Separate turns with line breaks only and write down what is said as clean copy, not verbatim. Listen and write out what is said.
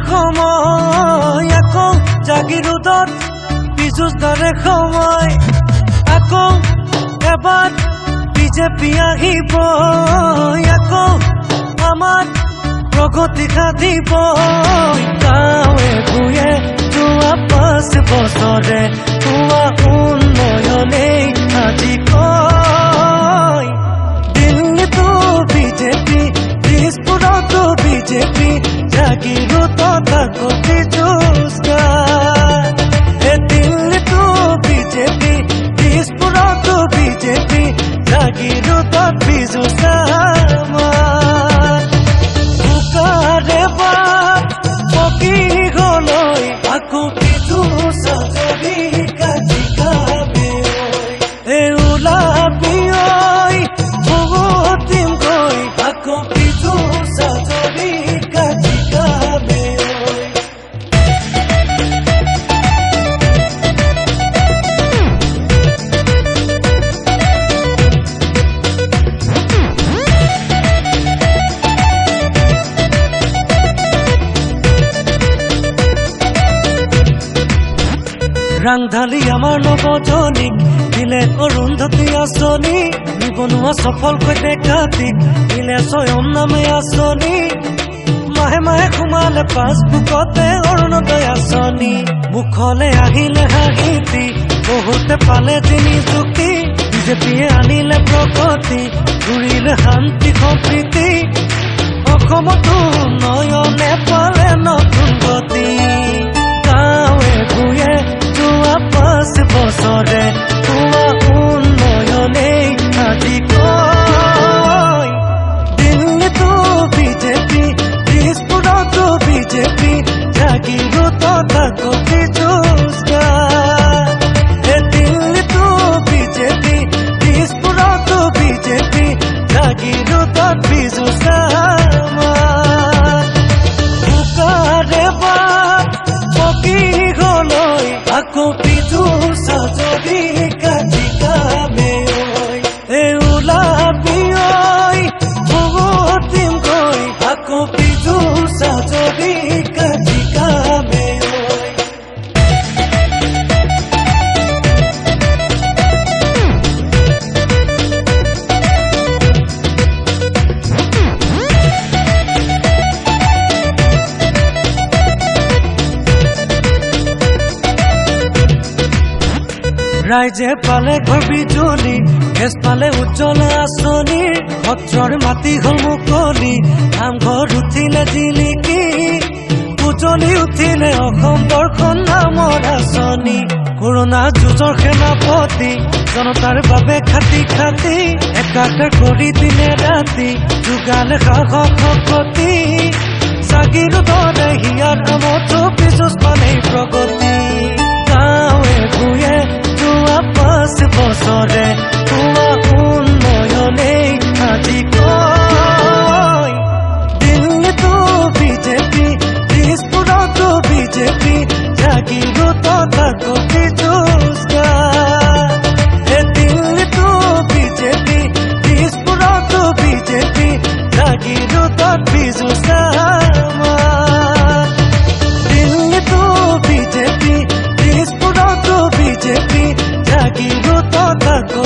সময় আকৌ জাগিৰোডত পিছুচ ধৰে সময় আকৌ এবাৰ বিজেপি আহিব আকৌ আমাৰ প্ৰগতি সাধিব গাঁৱে ভূঞে যোৱা 5 বছৰে হোৱা উন্নয়নেই আজি কয় দিল্লীতো বিজেপি দিছপুৰতো বিজেপি জাগিৰোডত আকৌ পিছুচ দিল্লীতো বিজেপি দিছপুৰতো বিজেপি জাগিৰোডত পিছুচ পকি গলৈ আকৌ পিছুচ যদি কাজিকাবে ওলাবি বহুত দিন গৈ আকৌ পিছুচ যদি কাজিকাবে ৰাংঢালি আমাৰ নৱজনীক দিলে অৰুন্ধতী আঁচনি নিবনুৱা সফলকৈ ডেকাতিক দিলে স্বয়ং নামে আঁচনি মাহে মাহে সোমালে পাছবুকতে অৰুণোদয় আঁচনি মুখলে আহিলে হাঁহিতি বহুতে পালে যি নিযুক্তি বিজেপিয়ে আনিলে প্ৰগতি ঘূৰিলে শান্তি সম্প্ৰীতি অসমতো উন্নয়নে পালে নতুন গতি গাঁৱে ভূঞে যোৱা 5 বছৰে হোৱা উন্নয়নেই আজি কয় দিল্লীতো বিজেপি দিছপুৰতো বিজেপি জাগিৰোডত আকৌ পিছুচ দিল্লীতো বিজেপি দিছপুৰতো বিজেপি জাগিৰোডত পিছুচ পকি গলৈ আকৌ পিছুচ যদি কাজিকাবে ওলাবি বহুত দিন গৈ আকৌ পিছুচ যদি কাজিকাবে ৰাইজে পালে ঘৰ বিজুলী গেছ পালে উজ্জ্বলা আঁচনি সত্ৰৰ মাটি হল মুকলি নামঘৰ উঠিলে জিলিকি উজলি উঠিলে অসম দৰ্শন নামৰ আঁচনি কৰোনা যুঁজৰ সেনাপতি জনতাৰ বাবে খাটি খাটি একাকাৰ কৰি দিলে ৰাতি যোগালে সাহস শক্তি জাগিৰোডৰে হিয়াৰ আমতো পিছুচ পালে প্ৰগতি গাঁৱে ভূঞে যোৱা 5 বছৰে হোৱা উন্নয়নেই আজি কয় দিল্লীতো বিজেপি দিছপুৰতো বিজেপি জাগিৰোডত আকৌ পিছুচ দিল্লীতো বিজেপি দিছপুৰতো বিজেপি জাগিৰোডত পিছুচ দিল্লীতো বিজেপি দিছপুৰতো বিজেপি জাগিৰোডত আকৌ